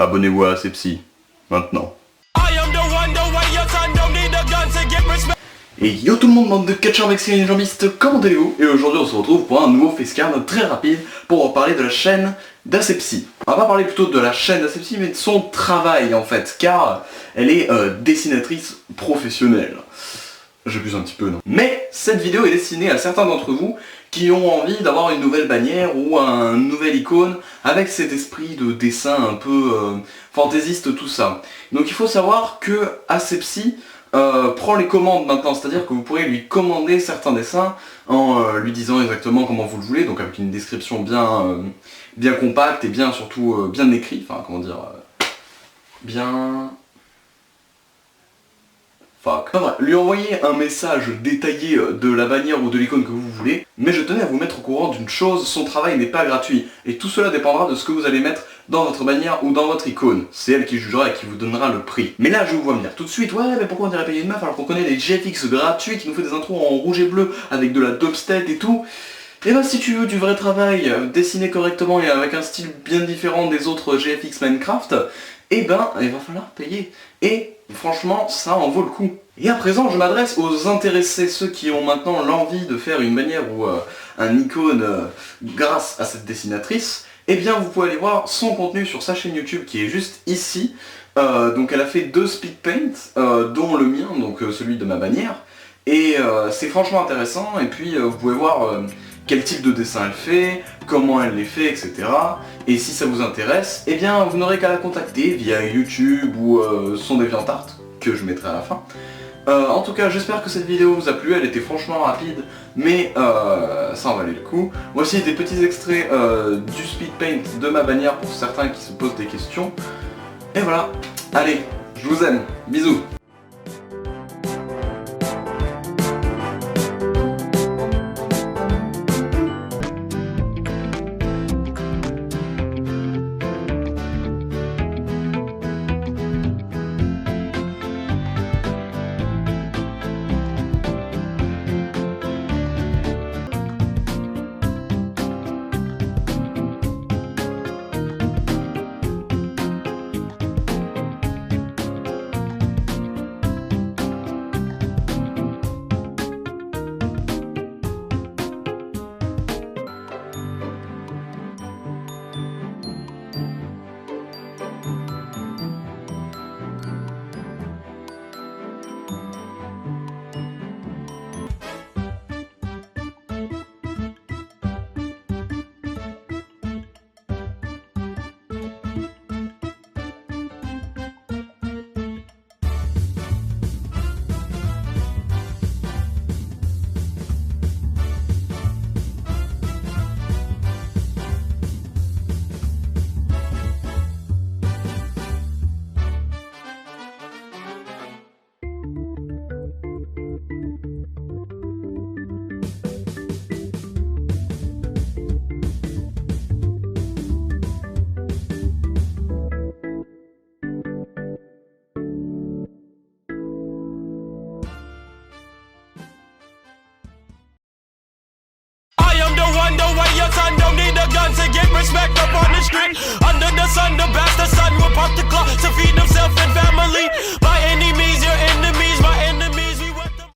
Abonnez-vous à Asepsi, maintenant. Et yo tout le monde, bande de catcheurs mexicains et jambistes, comment allez-vous? Et aujourd'hui on se retrouve pour un nouveau facecam très rapide pour parler de la chaîne d'Asepsi. On va pas parler plutôt de la chaîne d'Asepsi mais de son travail en fait, car elle est dessinatrice professionnelle. J'abuse un petit peu, non? Mais cette vidéo est destinée à certains d'entre vous qui ont envie d'avoir une nouvelle bannière ou un nouvel icône avec cet esprit de dessin un peu fantaisiste, tout ça. Donc il faut savoir que Asepsi prend les commandes maintenant, c'est-à-dire que vous pourrez lui commander certains dessins en lui disant exactement comment vous le voulez, donc avec une description bien compacte et bien surtout bien écrit, enfin comment dire, bien... Fuck. Enfin, lui envoyer un message détaillé de la bannière ou de l'icône que vous voulez, mais je tenais à vous mettre au courant d'une chose, son travail n'est pas gratuit, et tout cela dépendra de ce que vous allez mettre dans votre bannière ou dans votre icône. C'est elle qui jugera et qui vous donnera le prix. Mais là je vous vois me dire tout de suite, ouais mais pourquoi on dirait payer une meuf alors qu'on connaît les GFX gratuits qui nous fait des intros en rouge et bleu avec de la dubstep et tout. Et bah si tu veux du vrai travail, dessiné correctement et avec un style bien différent des autres GFX Minecraft, eh ben il va falloir payer. Et franchement, ça en vaut le coup. Et à présent, je m'adresse aux intéressés, ceux qui ont maintenant l'envie de faire une bannière ou un icône grâce à cette dessinatrice. Eh bien, vous pouvez aller voir son contenu sur sa chaîne YouTube qui est juste ici. Donc elle a fait 2 speed paint, dont le mien, donc celui de ma bannière. Et c'est franchement intéressant, et puis vous pouvez voir quel type de dessin elle fait, comment elle les fait, etc. Et si ça vous intéresse, eh bien vous n'aurez qu'à la contacter via YouTube ou son DeviantArt, que je mettrai à la fin. En tout cas, j'espère que cette vidéo vous a plu, elle était franchement rapide, mais ça en valait le coup. Voici des petits extraits du speed paint de ma bannière pour certains qui se posent des questions. Et voilà, allez, je vous aime, bisous. Your son don't need a gun to get respect up on the street. Under the sun, the bastard son will pop the clock to feed himself and family. By any means, your enemies, my enemies.